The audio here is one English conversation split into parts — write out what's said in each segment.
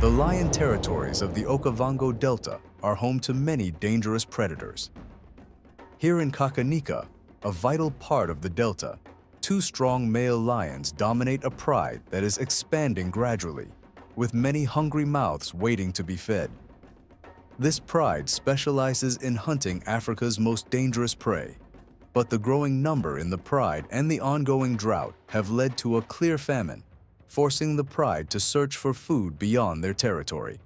The lion territories of the Okavango Delta are home to many dangerous predators. Here in Kakanika, a vital part of the delta, two strong male lions dominate a pride that is expanding gradually, with many hungry mouths waiting to be fed. This pride specializes in hunting Africa's most dangerous prey, but the growing number in the pride and the ongoing drought have led to a clear famine, forcing the pride to search for food beyond their territory.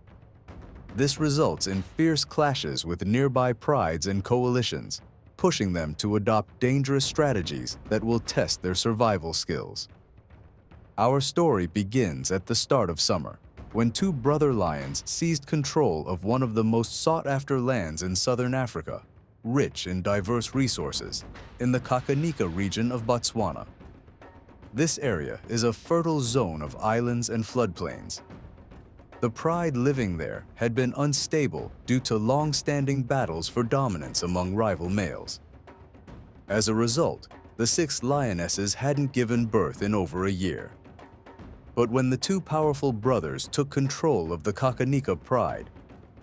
This results in fierce clashes with nearby prides and coalitions, pushing them to adopt dangerous strategies that will test their survival skills. Our story begins at the start of summer, when two brother lions seized control of one of the most sought-after lands in southern Africa, rich in diverse resources, in the Kakanika region of Botswana. This area is a fertile zone of islands and floodplains. The pride living there had been unstable due to long-standing battles for dominance among rival males. As a result, the 6 lionesses hadn't given birth in over a year. But when the two powerful brothers took control of the Kakanika pride,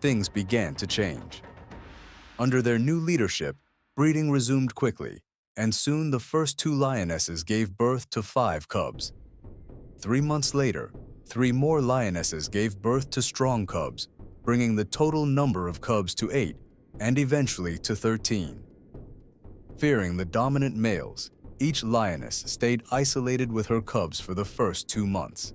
things began to change. Under their new leadership, breeding resumed quickly, and soon the first 2 lionesses gave birth to 5 cubs. 3 months later, 3 more lionesses gave birth to strong cubs, bringing the total number of cubs to 8 and eventually to 13. Fearing the dominant males, each lioness stayed isolated with her cubs for the first 2 months.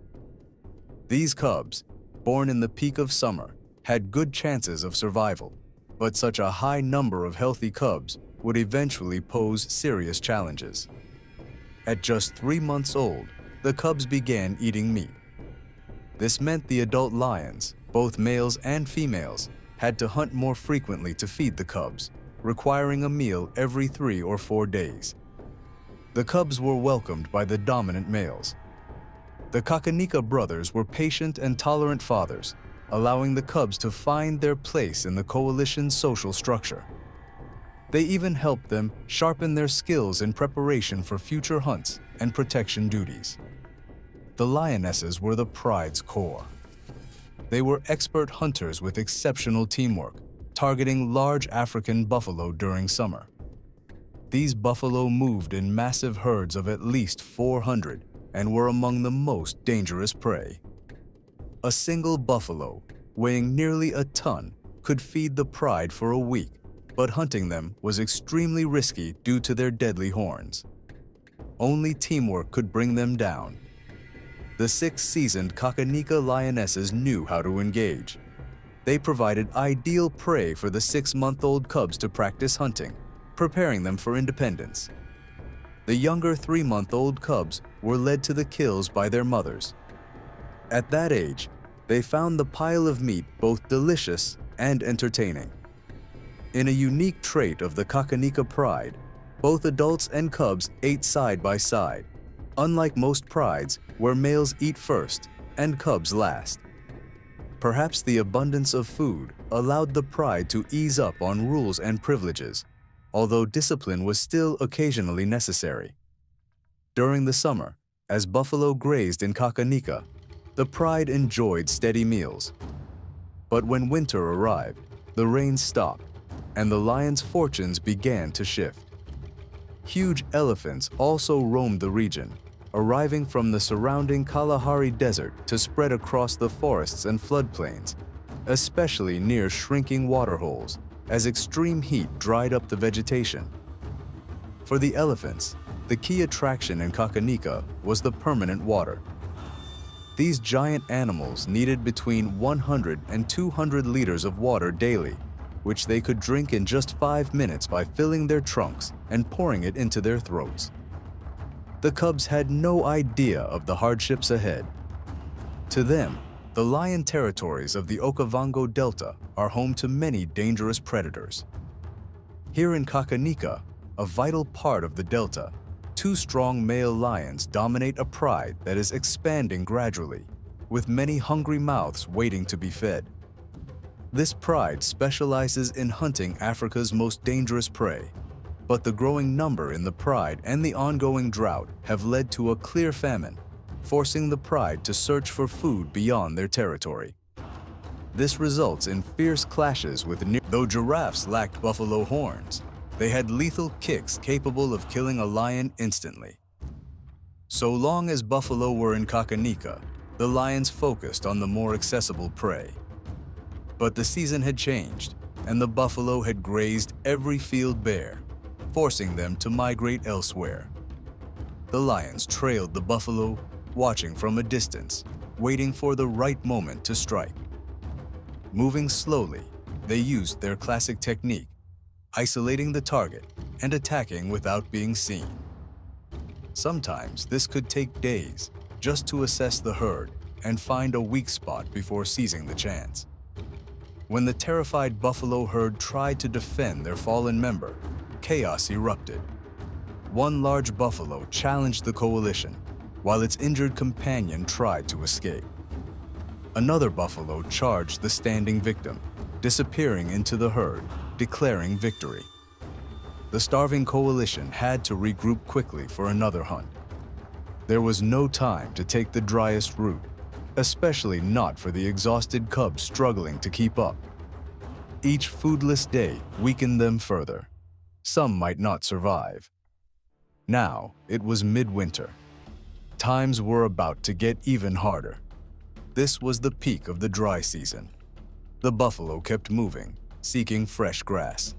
These cubs, born in the peak of summer, had good chances of survival, but such a high number of healthy cubs would eventually pose serious challenges. At just 3 months old, the cubs began eating meat. This meant the adult lions, both males and females, had to hunt more frequently to feed the cubs, requiring a meal every 3 or 4 days. The cubs were welcomed by the dominant males. The Kakanika brothers were patient and tolerant fathers, allowing the cubs to find their place in the coalition's social structure. They even helped them sharpen their skills in preparation for future hunts and protection duties. The lionesses were the pride's core. They were expert hunters with exceptional teamwork, targeting large African buffalo during summer. These buffalo moved in massive herds of at least 400 and were among the most dangerous prey. A single buffalo, weighing nearly a ton, could feed the pride for a week, but hunting them was extremely risky due to their deadly horns. Only teamwork could bring them down. The 6 seasoned Kakanika lionesses knew how to engage. They provided ideal prey for the 6-month-old cubs to practice hunting, preparing them for independence. The younger 3-month-old cubs were led to the kills by their mothers. At that age, they found the pile of meat both delicious and entertaining. In a unique trait of the Kakanika pride, both adults and cubs ate side by side, unlike most prides where males eat first and cubs last. Perhaps the abundance of food allowed the pride to ease up on rules and privileges, although discipline was still occasionally necessary. During the summer, as buffalo grazed in Kakanika, the pride enjoyed steady meals. But when winter arrived, the rain stopped, and the lions' fortunes began to shift. Huge elephants also roamed the region, arriving from the surrounding Kalahari Desert to spread across the forests and floodplains, especially near shrinking waterholes, as extreme heat dried up the vegetation. For the elephants, the key attraction in Kakanika was the permanent water. These giant animals needed between 100 and 200 liters of water daily, which they could drink in just 5 minutes by filling their trunks and pouring it into their throats. The cubs had no idea of the hardships ahead. To them, the lion territories of the Okavango Delta are home to many dangerous predators. Here in Kakanika, a vital part of the delta, 2 strong male lions dominate a pride that is expanding gradually, with many hungry mouths waiting to be fed. This pride specializes in hunting Africa's most dangerous prey, but the growing number in the pride and the ongoing drought have led to a clear famine, forcing the pride to search for food beyond their territory. This results in fierce clashes with though giraffes lacked buffalo horns, they had lethal kicks capable of killing a lion instantly. So long as buffalo were in Kakanika, the lions focused on the more accessible prey. But the season had changed, and the buffalo had grazed every field bare, forcing them to migrate elsewhere. The lions trailed the buffalo, watching from a distance, waiting for the right moment to strike. Moving slowly, they used their classic technique, isolating the target and attacking without being seen. Sometimes this could take days just to assess the herd and find a weak spot before seizing the chance. When the terrified buffalo herd tried to defend their fallen member, chaos erupted. One large buffalo challenged the coalition, while its injured companion tried to escape. Another buffalo charged the standing victim, disappearing into the herd, declaring victory. The starving coalition had to regroup quickly for another hunt. There was no time to take the driest route, especially not for the exhausted cubs struggling to keep up. Each foodless day weakened them further. Some might not survive. Now it was midwinter. Times were about to get even harder. This was the peak of the dry season. The buffalo kept moving, seeking fresh grass.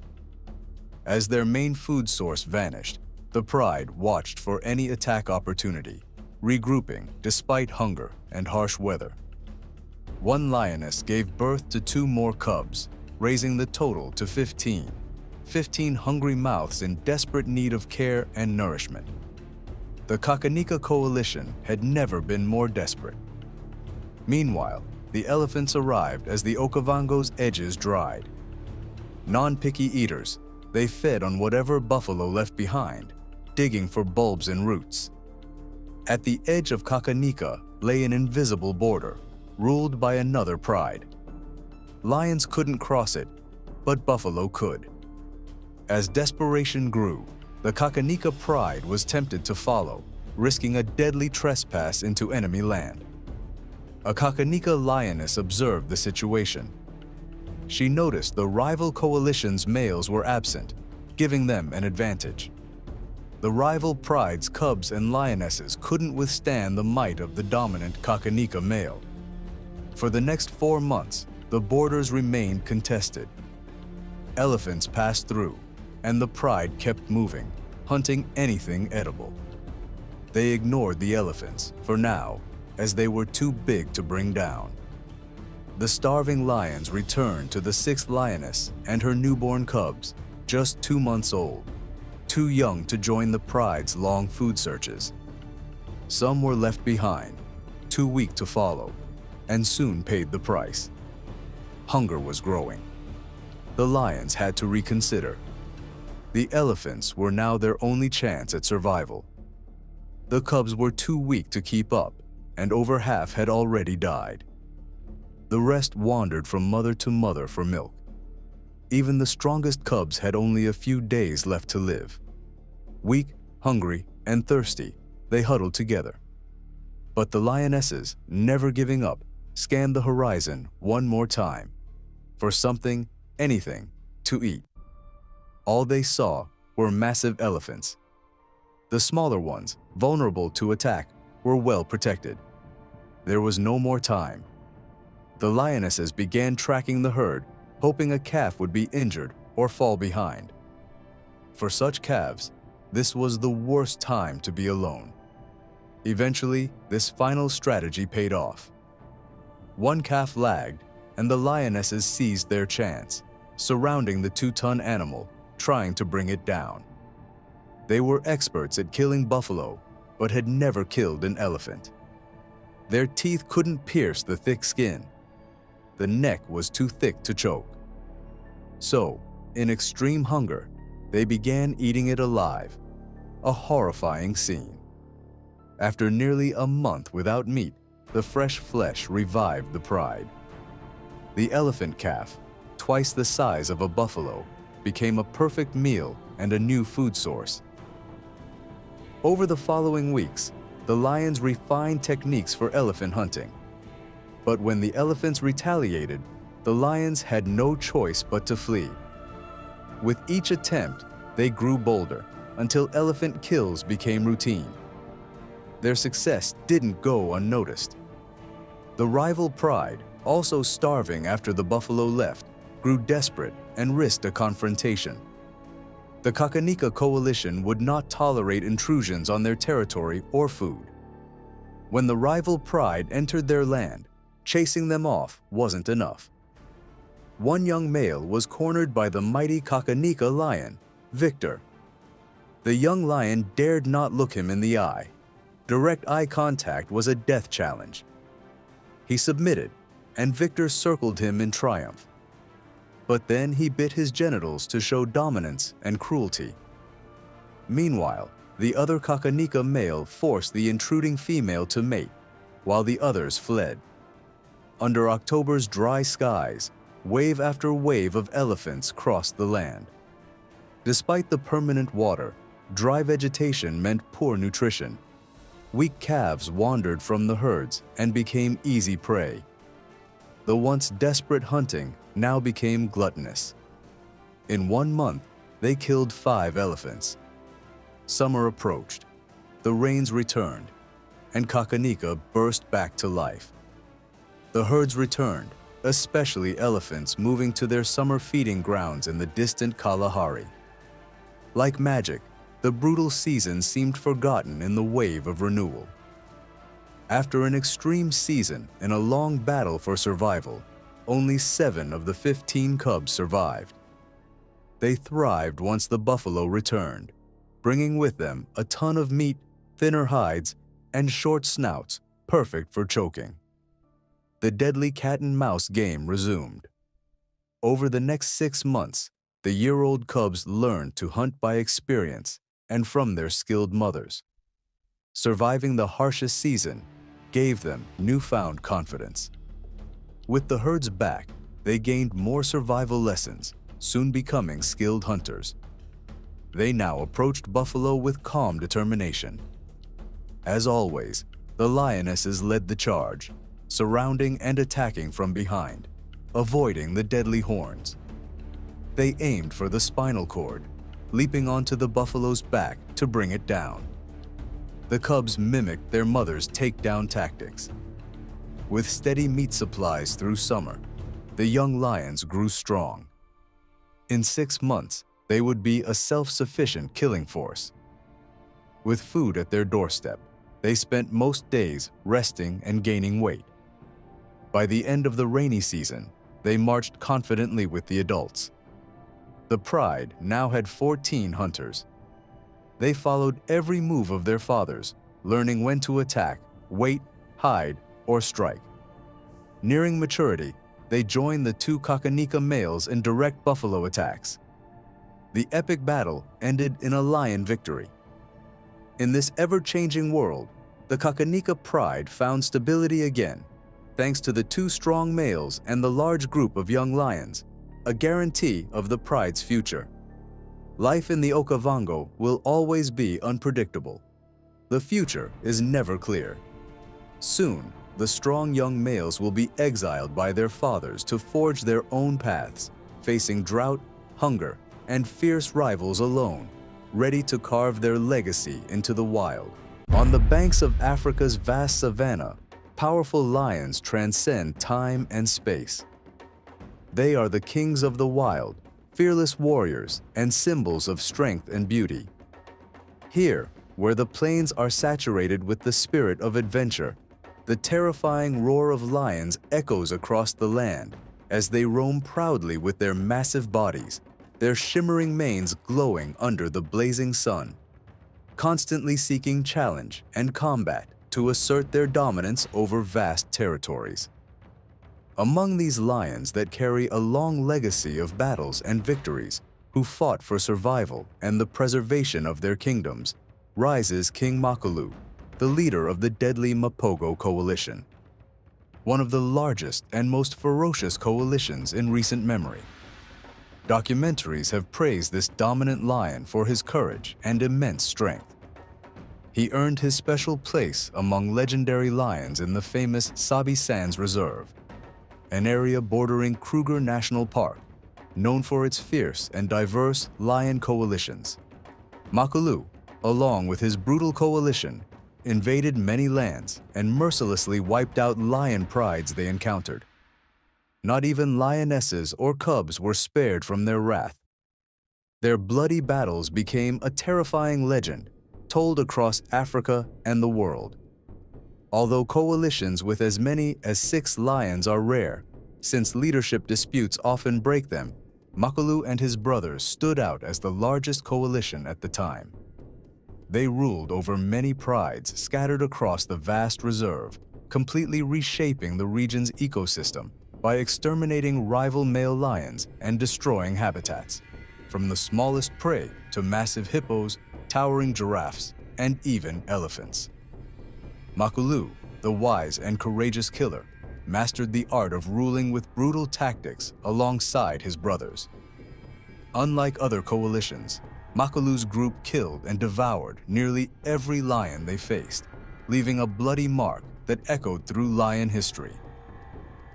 As their main food source vanished, the pride watched for any attack opportunity, regrouping despite hunger and harsh weather. One lioness gave birth to 2 more cubs, raising the total to 15 hungry mouths in desperate need of care and nourishment. The Kakanika coalition had never been more desperate. Meanwhile, the elephants arrived as the Okavango's edges dried. Non-picky eaters, they fed on whatever buffalo left behind, digging for bulbs and roots. At the edge of Kakanika lay an invisible border, ruled by another pride. Lions couldn't cross it, but buffalo could. As desperation grew, the Kakanika pride was tempted to follow, risking a deadly trespass into enemy land. A Kakanika lioness observed the situation. She noticed the rival coalition's males were absent, giving them an advantage. The rival pride's cubs and lionesses couldn't withstand the might of the dominant Kakanika male. For the next 4 months, the borders remained contested. Elephants passed through, and the pride kept moving, hunting anything edible. They ignored the elephants, for now, as they were too big to bring down. The starving lions returned to the 6th lioness and her newborn cubs, just 2 months old, too young to join the pride's long food searches. Some were left behind, too weak to follow, and soon paid the price. Hunger was growing. The lions had to reconsider. The elephants were now their only chance at survival. The cubs were too weak to keep up, and over half had already died. The rest wandered from mother to mother for milk. Even the strongest cubs had only a few days left to live. Weak, hungry, and thirsty, they huddled together. But the lionesses, never giving up, scanned the horizon one more time, for something, anything, to eat. All they saw were massive elephants. The smaller ones, vulnerable to attack, were well protected. There was no more time. The lionesses began tracking the herd, hoping a calf would be injured or fall behind. For such calves, this was the worst time to be alone. Eventually, this final strategy paid off. One calf lagged, and the lionesses seized their chance, surrounding the 2-ton animal, trying to bring it down. They were experts at killing buffalo, but had never killed an elephant. Their teeth couldn't pierce the thick skin. The neck was too thick to choke. So, in extreme hunger, they began eating it alive, a horrifying scene. After nearly a month without meat, the fresh flesh revived the pride. The elephant calf, twice the size of a buffalo, became a perfect meal and a new food source. Over the following weeks, the lions refined techniques for elephant hunting. But when the elephants retaliated, the lions had no choice but to flee. With each attempt, they grew bolder until elephant kills became routine. Their success didn't go unnoticed. The rival pride, also starving after the buffalo left, grew desperate and risked a confrontation. The Kakanika coalition would not tolerate intrusions on their territory or food. When the rival pride entered their land, chasing them off wasn't enough. One young male was cornered by the mighty Kakanika lion, Victor. The young lion dared not look him in the eye. Direct eye contact was a death challenge. He submitted, and Victor circled him in triumph. But then he bit his genitals to show dominance and cruelty. Meanwhile, the other Kakanika male forced the intruding female to mate, while the others fled. Under October's dry skies, wave after wave of elephants crossed the land. Despite the permanent water, dry vegetation meant poor nutrition. Weak calves wandered from the herds and became easy prey. The once desperate hunting now became gluttonous. In 1 month, they killed 5 elephants. Summer approached, the rains returned, and Kakanika burst back to life. The herds returned, especially elephants moving to their summer feeding grounds in the distant Kalahari. Like magic, the brutal season seemed forgotten in the wave of renewal. After an extreme season and a long battle for survival, only 7 of the 15 cubs survived. They thrived once the buffalo returned, bringing with them a ton of meat, thinner hides, and short snouts, perfect for choking. The deadly cat and mouse game resumed. Over the next 6 months, the year-old cubs learned to hunt by experience and from their skilled mothers. Surviving the harshest season gave them newfound confidence. With the herds back, they gained more survival lessons, soon becoming skilled hunters. They now approached buffalo with calm determination. As always, the lionesses led the charge, surrounding and attacking from behind, avoiding the deadly horns. They aimed for the spinal cord, leaping onto the buffalo's back to bring it down. The cubs mimicked their mother's takedown tactics. With steady meat supplies through summer, the young lions grew strong. In 6 months, they would be a self-sufficient killing force. With food at their doorstep, they spent most days resting and gaining weight. By the end of the rainy season, they marched confidently with the adults. The pride now had 14 hunters. They followed every move of their fathers, learning when to attack, wait, hide, or strike. Nearing maturity, they joined the 2 Kakanika males in direct buffalo attacks. The epic battle ended in a lion victory. In this ever-changing world, the Kakanika pride found stability again, thanks to the 2 strong males and the large group of young lions, a guarantee of the pride's future. Life in the Okavango will always be unpredictable. The future is never clear. Soon, the strong young males will be exiled by their fathers to forge their own paths, facing drought, hunger, and fierce rivals alone, ready to carve their legacy into the wild. On the banks of Africa's vast savanna, powerful lions transcend time and space. They are the kings of the wild, fearless warriors, and symbols of strength and beauty. Here, where the plains are saturated with the spirit of adventure, the terrifying roar of lions echoes across the land as they roam proudly with their massive bodies, their shimmering manes glowing under the blazing sun, constantly seeking challenge and combat to assert their dominance over vast territories. Among these lions that carry a long legacy of battles and victories, who fought for survival and the preservation of their kingdoms, rises King Makalu, the leader of the deadly Mapogo coalition, one of the largest and most ferocious coalitions in recent memory. Documentaries have praised this dominant lion for his courage and immense strength. He earned his special place among legendary lions in the famous Sabi Sands Reserve. an area bordering Kruger National Park, known for its fierce and diverse lion coalitions. Makalu, along with his brutal coalition, invaded many lands and mercilessly wiped out lion prides they encountered. Not even lionesses or cubs were spared from their wrath. Their bloody battles became a terrifying legend told across Africa and the world. Although coalitions with as many as 6 lions are rare, since leadership disputes often break them, Makalu and his brothers stood out as the largest coalition at the time. They ruled over many prides scattered across the vast reserve, completely reshaping the region's ecosystem by exterminating rival male lions and destroying habitats, from the smallest prey to massive hippos, towering giraffes, and even elephants. Makalu, the wise and courageous killer, mastered the art of ruling with brutal tactics alongside his brothers. Unlike other coalitions, Makalu's group killed and devoured nearly every lion they faced, leaving a bloody mark that echoed through lion history.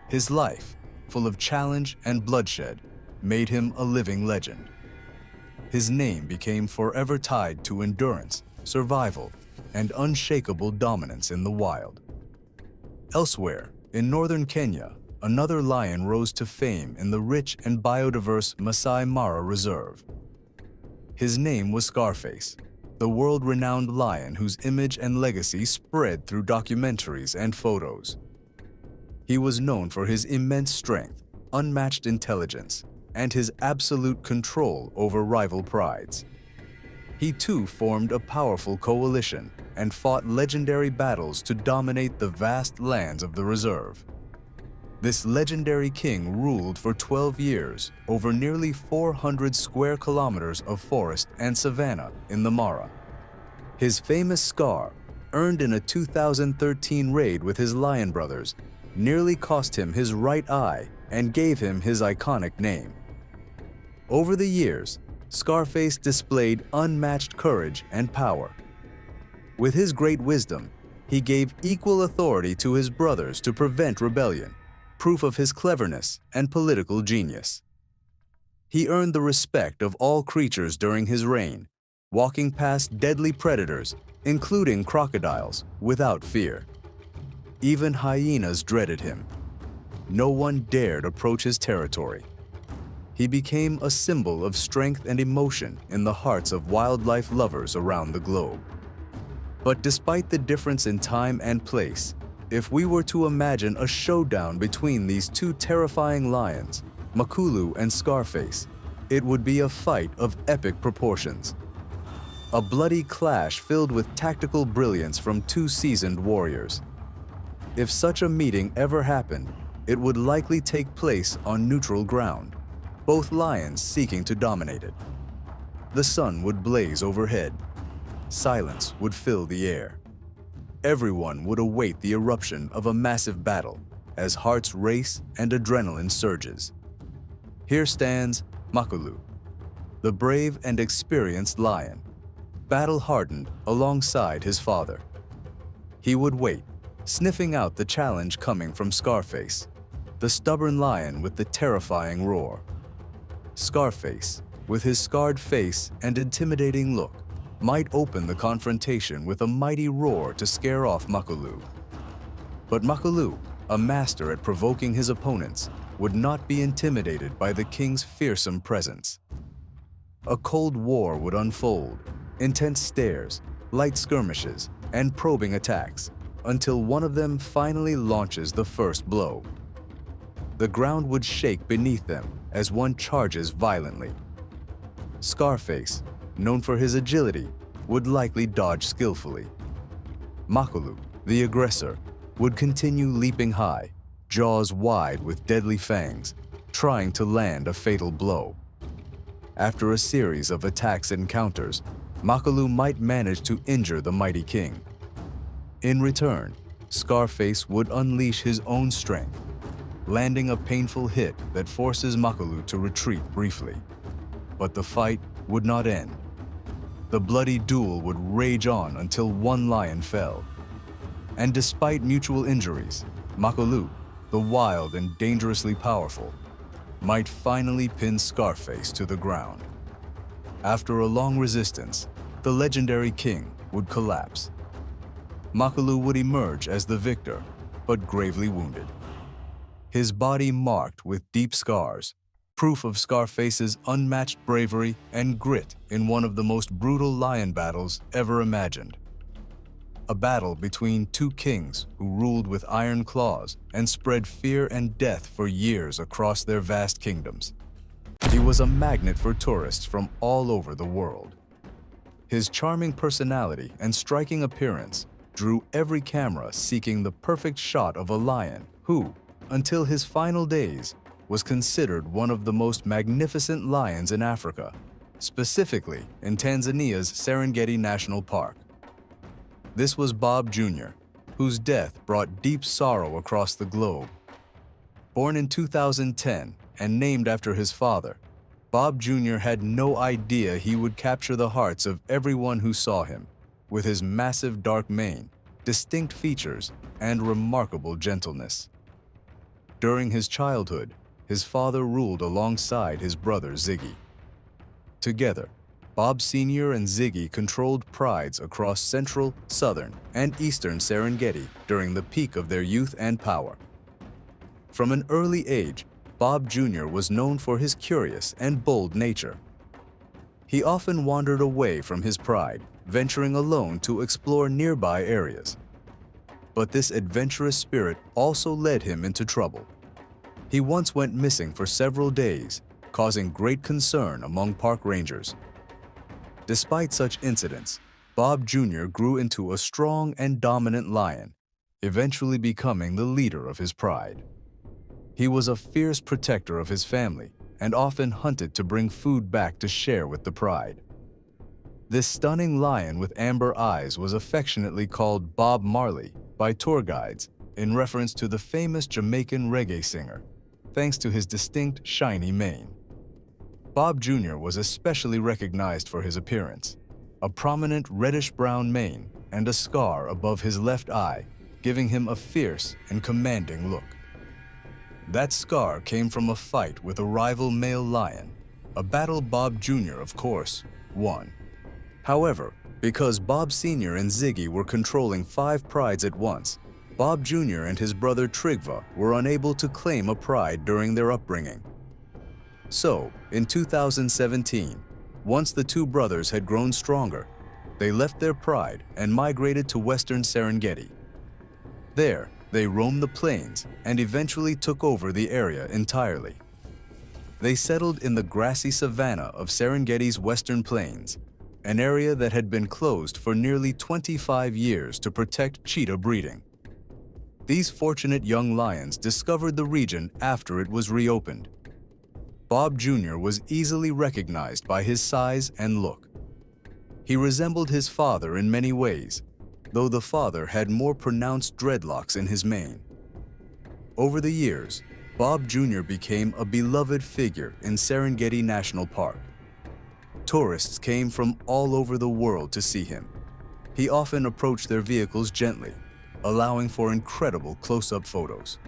His life, full of challenge and bloodshed, made him a living legend. His name became forever tied to endurance, survival, and unshakable dominance in the wild. Elsewhere, in northern Kenya, another lion rose to fame in the rich and biodiverse Masai Mara Reserve. His name was Scarface, the world-renowned lion whose image and legacy spread through documentaries and photos. He was known for his immense strength, unmatched intelligence, and his absolute control over rival prides. He too formed a powerful coalition and fought legendary battles to dominate the vast lands of the reserve. This legendary king ruled for 12 years over nearly 400 square kilometers of forest and savanna in the Mara. His famous scar, earned in a 2013 raid with his lion brothers, nearly cost him his right eye and gave him his iconic name. Over the years, Scarface displayed unmatched courage and power. With his great wisdom, he gave equal authority to his brothers to prevent rebellion, proof of his cleverness and political genius. He earned the respect of all creatures during his reign, walking past deadly predators, including crocodiles, without fear. Even hyenas dreaded him. No one dared approach his territory. He became a symbol of strength and emotion in the hearts of wildlife lovers around the globe. But despite the difference in time and place, if we were to imagine a showdown between these two terrifying lions, Makalu and Scarface, it would be a fight of epic proportions. A bloody clash filled with tactical brilliance from two seasoned warriors. If such a meeting ever happened, it would likely take place on neutral ground, both lions seeking to dominate it. The sun would blaze overhead. Silence would fill the air. Everyone would await the eruption of a massive battle as hearts race and adrenaline surges. Here stands Makalu, the brave and experienced lion, battle-hardened alongside his father. He would wait, sniffing out the challenge coming from Scarface, the stubborn lion with the terrifying roar. Scarface, with his scarred face and intimidating look, might open the confrontation with a mighty roar to scare off Makalu. But Makalu, a master at provoking his opponents, would not be intimidated by the king's fearsome presence. A cold war would unfold, intense stares, light skirmishes, and probing attacks, until one of them finally launches the first blow. The ground would shake beneath them as one charges violently. Scarface, known for his agility, would likely dodge skillfully. Makalu, the aggressor, would continue leaping high, jaws wide with deadly fangs, trying to land a fatal blow. After a series of attacks and counters, Makalu might manage to injure the mighty king. In return, Scarface would unleash his own strength, landing a painful hit that forces Makalu to retreat briefly. But the fight would not end. The bloody duel would rage on until one lion fell. And despite mutual injuries, Makalu, the wild and dangerously powerful, might finally pin Scarface to the ground. After a long resistance, the legendary king would collapse. Makalu would emerge as the victor, but gravely wounded. His body marked with deep scars, proof of Scarface's unmatched bravery and grit in one of the most brutal lion battles ever imagined. A battle between two kings who ruled with iron claws and spread fear and death for years across their vast kingdoms. He was a magnet for tourists from all over the world. His charming personality and striking appearance drew every camera seeking the perfect shot of a lion who, until his final days, was considered one of the most magnificent lions in Africa, specifically in Tanzania's Serengeti National Park. This was Bob Jr., whose death brought deep sorrow across the globe. Born in 2010 and named after his father, Bob Jr. had no idea he would capture the hearts of everyone who saw him, with his massive dark mane, distinct features, and remarkable gentleness. During his childhood, his father ruled alongside his brother Ziggy. Together, Bob Sr. and Ziggy controlled prides across central, southern, and eastern Serengeti during the peak of their youth and power. From an early age, Bob Jr. was known for his curious and bold nature. He often wandered away from his pride, venturing alone to explore nearby areas. But this adventurous spirit also led him into trouble. He once went missing for several days, causing great concern among park rangers. Despite such incidents, Bob Jr. grew into a strong and dominant lion, eventually becoming the leader of his pride. He was a fierce protector of his family and often hunted to bring food back to share with the pride. This stunning lion with amber eyes was affectionately called Bob Marley by tour guides in reference to the famous Jamaican reggae singer, thanks to his distinct shiny mane. Bob Jr. was especially recognized for his appearance, a prominent reddish-brown mane and a scar above his left eye, giving him a fierce and commanding look. That scar came from a fight with a rival male lion, a battle Bob Jr., of course, won. However, because Bob Sr. and Ziggy were controlling 5 prides at once, Bob Jr. and his brother Trigva were unable to claim a pride during their upbringing. So, in 2017, once the two brothers had grown stronger, they left their pride and migrated to western Serengeti. There, they roamed the plains and eventually took over the area entirely. They settled in the grassy savanna of Serengeti's western plains, an area that had been closed for nearly 25 years to protect cheetah breeding. These fortunate young lions discovered the region after it was reopened. Bob Jr. was easily recognized by his size and look. He resembled his father in many ways, though the father had more pronounced dreadlocks in his mane. Over the years, Bob Jr. became a beloved figure in Serengeti National Park. Tourists came from all over the world to see him. He often approached their vehicles gently, allowing for incredible close-up photos.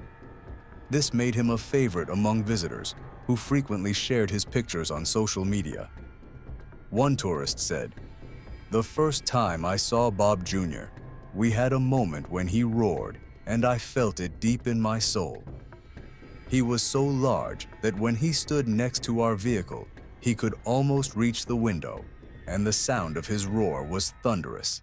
This made him a favorite among visitors, who frequently shared his pictures on social media. One tourist said, "The first time I saw Bob Jr., we had a moment when he roared, and I felt it deep in my soul. He was so large that when he stood next to our vehicle, he could almost reach the window, and the sound of his roar was thunderous."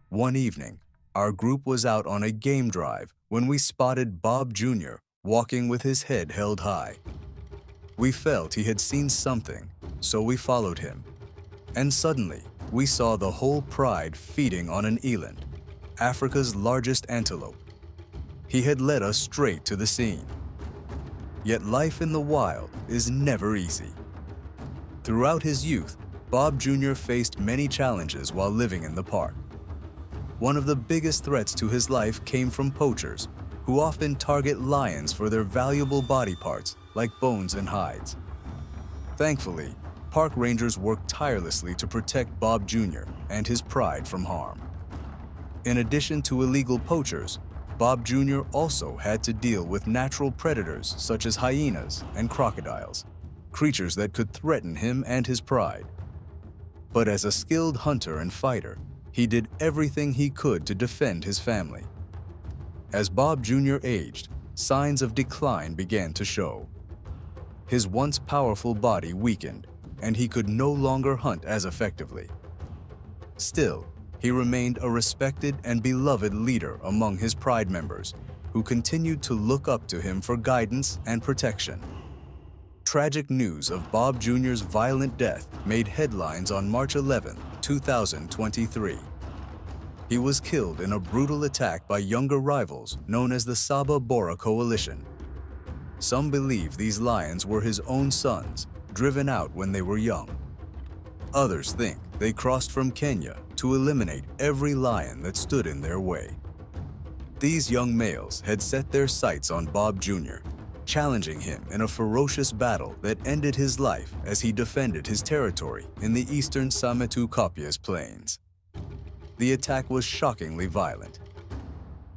One evening, our group was out on a game drive when we spotted Bob Jr. walking with his head held high. We felt he had seen something, so we followed him. And suddenly, we saw the whole pride feeding on an eland, Africa's largest antelope. He had led us straight to the scene. Yet life in the wild is never easy. Throughout his youth, Bob Jr. faced many challenges while living in the park. One of the biggest threats to his life came from poachers, who often target lions for their valuable body parts, like bones and hides. Thankfully, park rangers worked tirelessly to protect Bob Jr. and his pride from harm. In addition to illegal poachers, Bob Jr. also had to deal with natural predators such as hyenas and crocodiles, creatures that could threaten him and his pride. But as a skilled hunter and fighter, he did everything he could to defend his family. As Bob Jr. aged, signs of decline began to show. His once powerful body weakened, and he could no longer hunt as effectively. Still, he remained a respected and beloved leader among his pride members, who continued to look up to him for guidance and protection. Tragic news of Bob Jr.'s violent death made headlines on March 11, 2023. He was killed in a brutal attack by younger rivals known as the Saba Bora Coalition. Some believe these lions were his own sons, driven out when they were young. Others think they crossed from Kenya to eliminate every lion that stood in their way. These young males had set their sights on Bob Jr., challenging him in a ferocious battle that ended his life as he defended his territory in the eastern Sametu-Kopias plains. The attack was shockingly violent.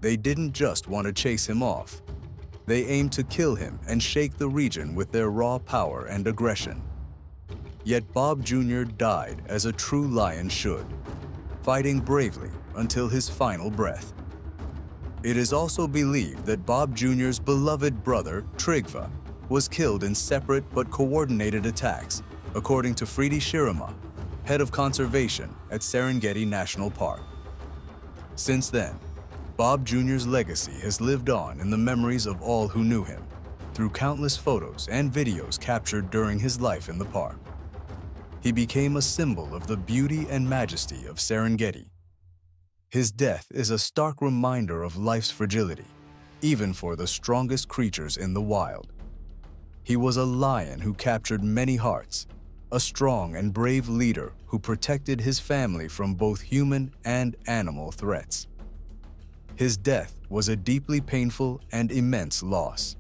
They didn't just want to chase him off. They aimed to kill him and shake the region with their raw power and aggression. Yet Bob Jr. died as a true lion should, fighting bravely until his final breath. It is also believed that Bob Jr.'s beloved brother, Trigva, was killed in separate but coordinated attacks, according to Fridi Shirama, head of conservation at Serengeti National Park. Since then, Bob Jr.'s legacy has lived on in the memories of all who knew him, through countless photos and videos captured during his life in the park. He became a symbol of the beauty and majesty of Serengeti. His death is a stark reminder of life's fragility, even for the strongest creatures in the wild. He was a lion who captured many hearts, a strong and brave leader who protected his family from both human and animal threats. His death was a deeply painful and immense loss.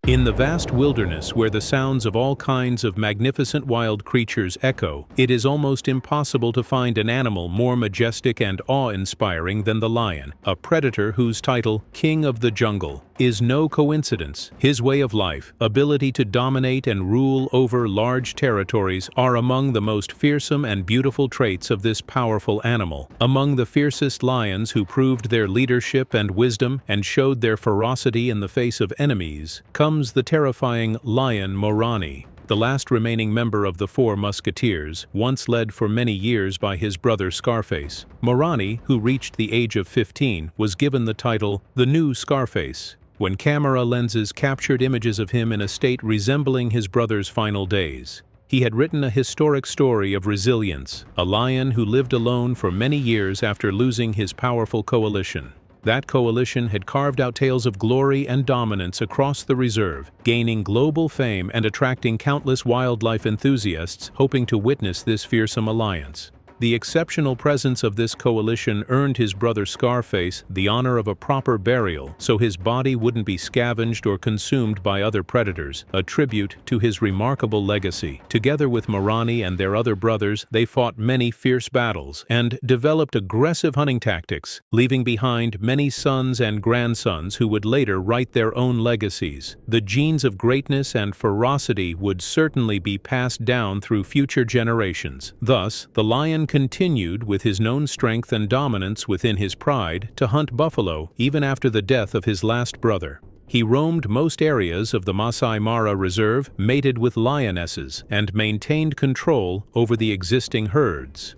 In the vast wilderness where the sounds of all kinds of magnificent wild creatures echo, it is almost impossible to find an animal more majestic and awe-inspiring than the lion, a predator whose title, King of the Jungle, is no coincidence. His way of life, ability to dominate and rule over large territories are among the most fearsome and beautiful traits of this powerful animal. Among the fiercest lions who proved their leadership and wisdom and showed their ferocity in the face of enemies, comes the terrifying lion Morani, the last remaining member of the Four Musketeers, once led for many years by his brother Scarface. Morani, who reached the age of 15, was given the title the New Scarface, when camera lenses captured images of him in a state resembling his brother's final days. He had written a historic story of resilience, a lion who lived alone for many years after losing his powerful coalition. That coalition had carved out tales of glory and dominance across the reserve, gaining global fame and attracting countless wildlife enthusiasts hoping to witness this fearsome alliance. The exceptional presence of this coalition earned his brother Scarface the honor of a proper burial so his body wouldn't be scavenged or consumed by other predators, a tribute to his remarkable legacy. Together with Morani and their other brothers, they fought many fierce battles and developed aggressive hunting tactics, leaving behind many sons and grandsons who would later write their own legacies. The genes of greatness and ferocity would certainly be passed down through future generations. Thus, the lion continued with his known strength and dominance within his pride to hunt buffalo even after the death of his last brother. He roamed most areas of the Masai Mara Reserve, mated with lionesses, and maintained control over the existing herds.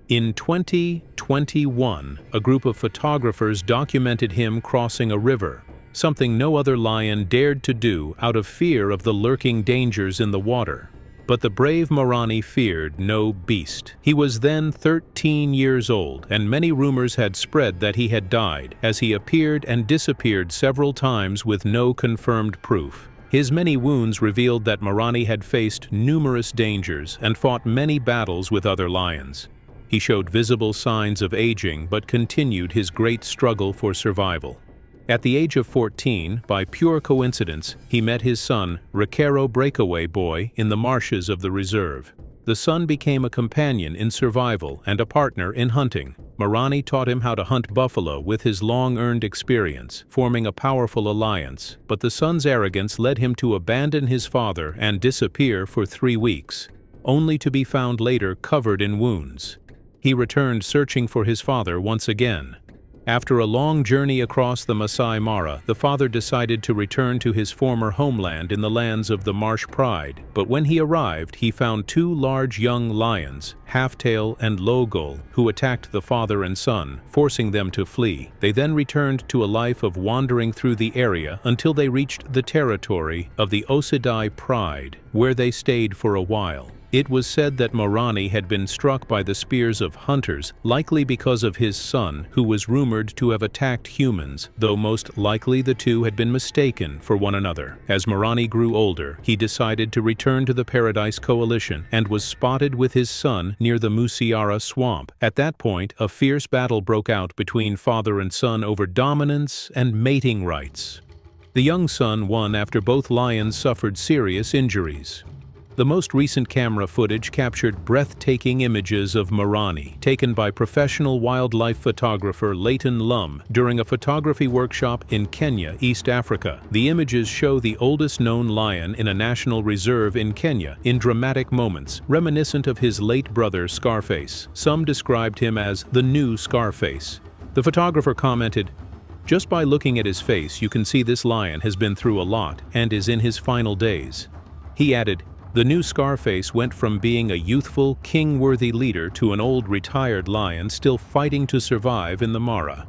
In 2021, a group of photographers documented him crossing a river, something no other lion dared to do out of fear of the lurking dangers in the water. But the brave Morani feared no beast. He was then 13 years old, and many rumors had spread that he had died, as he appeared and disappeared several times with no confirmed proof. His many wounds revealed that Morani had faced numerous dangers and fought many battles with other lions. He showed visible signs of aging but continued his great struggle for survival. At the age of 14, by pure coincidence, he met his son, Rekero Breakaway Boy, in the marshes of the reserve. The son became a companion in survival and a partner in hunting. Morani taught him how to hunt buffalo with his long-earned experience, forming a powerful alliance, but the son's arrogance led him to abandon his father and disappear for 3 weeks, only to be found later covered in wounds. He returned searching for his father once again. After a long journey across the Masai Mara, the father decided to return to his former homeland in the lands of the Marsh Pride, but when he arrived, he found 2 large young lions, Halftail and Lowgull, who attacked the father and son, forcing them to flee. They then returned to a life of wandering through the area until they reached the territory of the Osidai Pride, where they stayed for a while. It was said that Morani had been struck by the spears of hunters, likely because of his son, who was rumored to have attacked humans, though most likely the two had been mistaken for one another. As Morani grew older, he decided to return to the Paradise Coalition and was spotted with his son near the Musiara swamp. At that point, a fierce battle broke out between father and son over dominance and mating rights. The young son won after both lions suffered serious injuries. The most recent camera footage captured breathtaking images of Morani, taken by professional wildlife photographer Leighton Lum during a photography workshop in Kenya, East Africa. The images show the oldest known lion in a national reserve in Kenya in dramatic moments, reminiscent of his late brother Scarface. Some described him as the new Scarface. The photographer commented, "Just by looking at his face, you can see this lion has been through a lot and is in his final days." He added, "The new Scarface went from being a youthful, king-worthy leader to an old retired lion still fighting to survive in the Mara."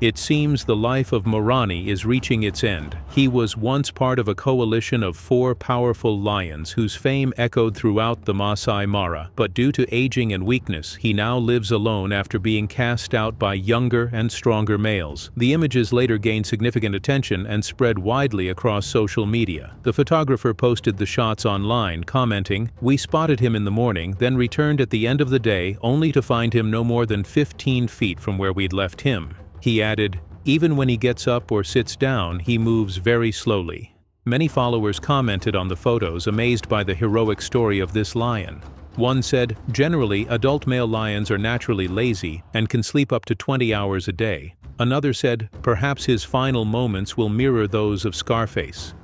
It seems the life of Morani is reaching its end. He was once part of a coalition of 4 powerful lions whose fame echoed throughout the Masai Mara, but due to aging and weakness, he now lives alone after being cast out by younger and stronger males. The images later gained significant attention and spread widely across social media. The photographer posted the shots online, commenting, "We spotted him in the morning, then returned at the end of the day, only to find him no more than 15 feet from where we'd left him." He added, "Even when he gets up or sits down, he moves very slowly." Many followers commented on the photos, amazed by the heroic story of this lion. One said, "Generally, adult male lions are naturally lazy and can sleep up to 20 hours a day." Another said, "Perhaps his final moments will mirror those of Scarface."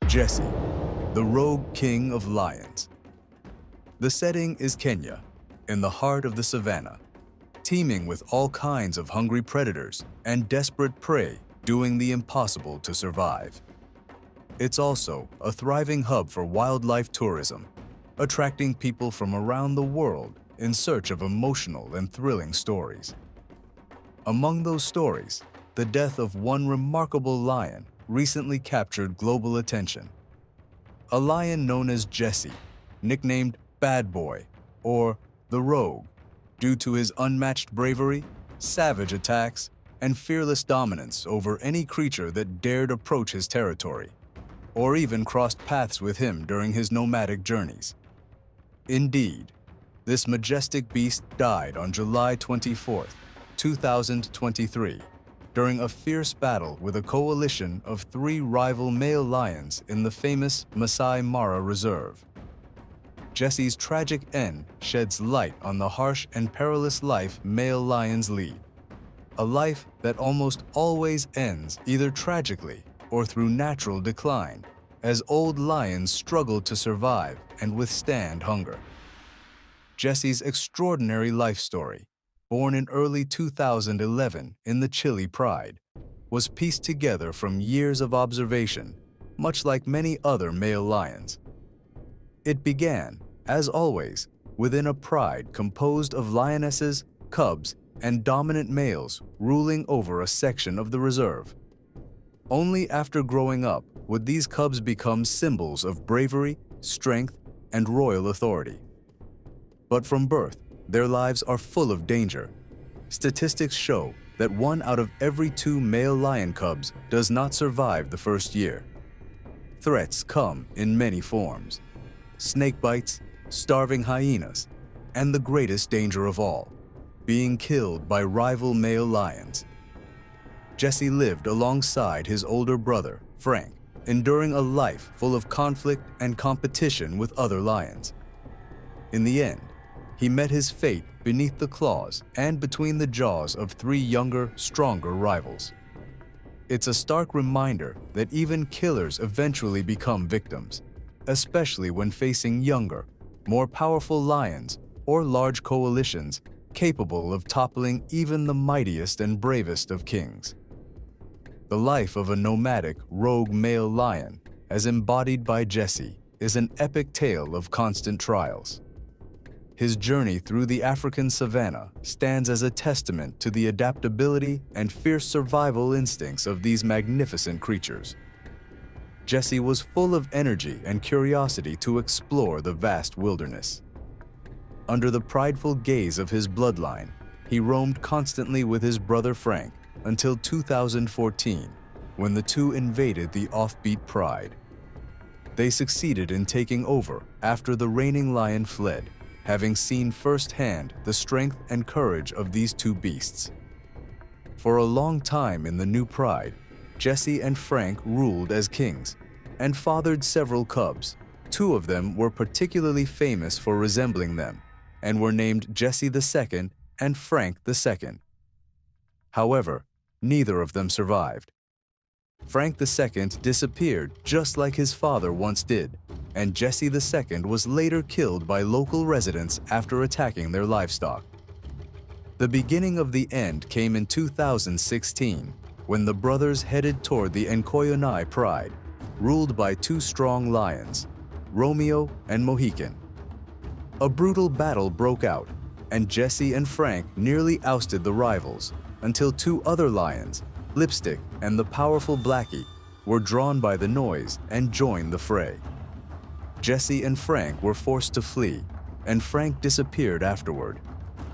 Jesse, the rogue king of lions. The setting is Kenya, in the heart of the savannah, teeming with all kinds of hungry predators and desperate prey doing the impossible to survive. It's also a thriving hub for wildlife tourism, attracting people from around the world in search of emotional and thrilling stories. Among those stories, the death of one remarkable lion recently captured global attention. A lion known as Jesse, nicknamed Bad Boy or the Rogue, due to his unmatched bravery, savage attacks, and fearless dominance over any creature that dared approach his territory, or even crossed paths with him during his nomadic journeys. Indeed, this majestic beast died on July 24, 2023, during a fierce battle with a coalition of 3 rival male lions in the famous Masai Mara Reserve. Jesse's tragic end sheds light on the harsh and perilous life male lions lead, a life that almost always ends either tragically or through natural decline, as old lions struggle to survive and withstand hunger. Jesse's extraordinary life story, born in early 2011 in the Chile Pride, was pieced together from years of observation, much like many other male lions. It began, as always, within a pride composed of lionesses, cubs, and dominant males ruling over a section of the reserve. Only after growing up would these cubs become symbols of bravery, strength, and royal authority. But from birth, their lives are full of danger. Statistics show that 1 out of every 2 male lion cubs does not survive the first year. Threats come in many forms: snake bites, starving hyenas, and the greatest danger of all, being killed by rival male lions. Jesse lived alongside his older brother, Frank, enduring a life full of conflict and competition with other lions. In the end, he met his fate beneath the claws and between the jaws of three younger, stronger rivals. It's a stark reminder that even killers eventually become victims, especially when facing younger, more powerful lions or large coalitions capable of toppling even the mightiest and bravest of kings. The life of a nomadic, rogue male lion, as embodied by Jesse, is an epic tale of constant trials. His journey through the African savanna stands as a testament to the adaptability and fierce survival instincts of these magnificent creatures. Jesse was full of energy and curiosity to explore the vast wilderness. Under the prideful gaze of his bloodline, he roamed constantly with his brother Frank until 2014, when the two invaded the offbeat pride. They succeeded in taking over after the reigning lion fled, having seen firsthand the strength and courage of these two beasts. For a long time in the new pride, Jesse and Frank ruled as kings and fathered several cubs. Two of them were particularly famous for resembling them and were named Jesse II and Frank II. However, neither of them survived. Frank II disappeared just like his father once did, and Jesse II was later killed by local residents after attacking their livestock. The beginning of the end came in 2016, when the brothers headed toward the Nkoyonai Pride, ruled by two strong lions, Romeo and Mohican. A brutal battle broke out, and Jesse and Frank nearly ousted the rivals, until two other lions, Lipstick and the powerful Blackie, were drawn by the noise and joined the fray. Jesse and Frank were forced to flee, and Frank disappeared afterward,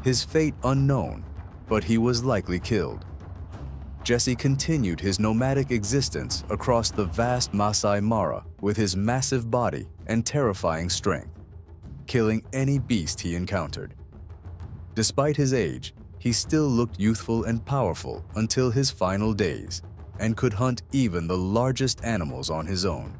his fate unknown, but he was likely killed. Jesse continued his nomadic existence across the vast Masai Mara with his massive body and terrifying strength, killing any beast he encountered. Despite his age, he still looked youthful and powerful until his final days, and could hunt even the largest animals on his own.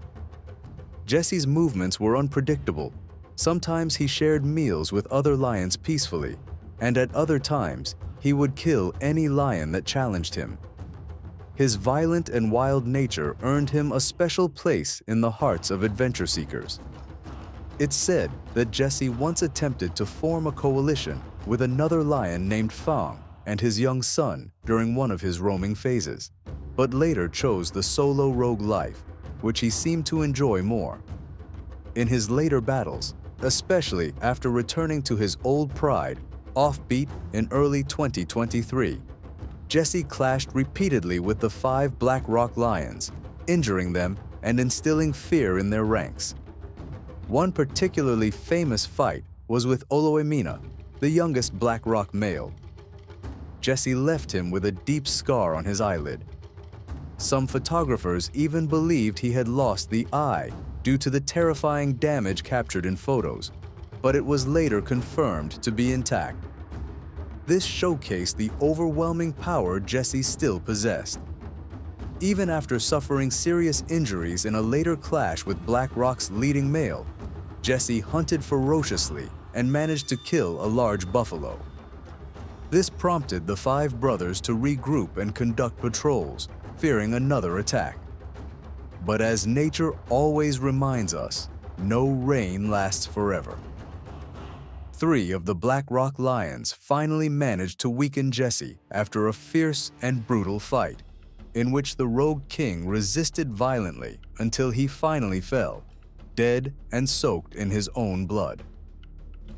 Jesse's movements were unpredictable. Sometimes he shared meals with other lions peacefully, and at other times, he would kill any lion that challenged him. His violent and wild nature earned him a special place in the hearts of adventure seekers. It's said that Jesse once attempted to form a coalition with another lion named Fang and his young son during one of his roaming phases, but later chose the solo rogue life, which he seemed to enjoy more. In his later battles, especially after returning to his old pride, offbeat in early 2023, Jesse clashed repeatedly with the 5 Black Rock Lions, injuring them and instilling fear in their ranks. One particularly famous fight was with Oloemina, the youngest Black Rock male. Jesse left him with a deep scar on his eyelid. Some photographers even believed he had lost the eye due to the terrifying damage captured in photos, but it was later confirmed to be intact. This showcased the overwhelming power Jesse still possessed. Even after suffering serious injuries in a later clash with Black Rock's leading male, Jesse hunted ferociously and managed to kill a large buffalo. This prompted the 5 brothers to regroup and conduct patrols, fearing another attack. But as nature always reminds us, no rain lasts forever. 3 of the Black Rock Lions finally managed to weaken Jesse after a fierce and brutal fight, in which the rogue king resisted violently until he finally fell, dead and soaked in his own blood.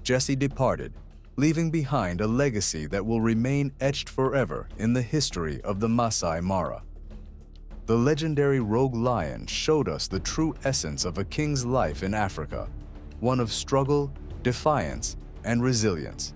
Jesse departed, leaving behind a legacy that will remain etched forever in the history of the Masai Mara. The legendary rogue lion showed us the true essence of a king's life in Africa, one of struggle, defiance, and resilience.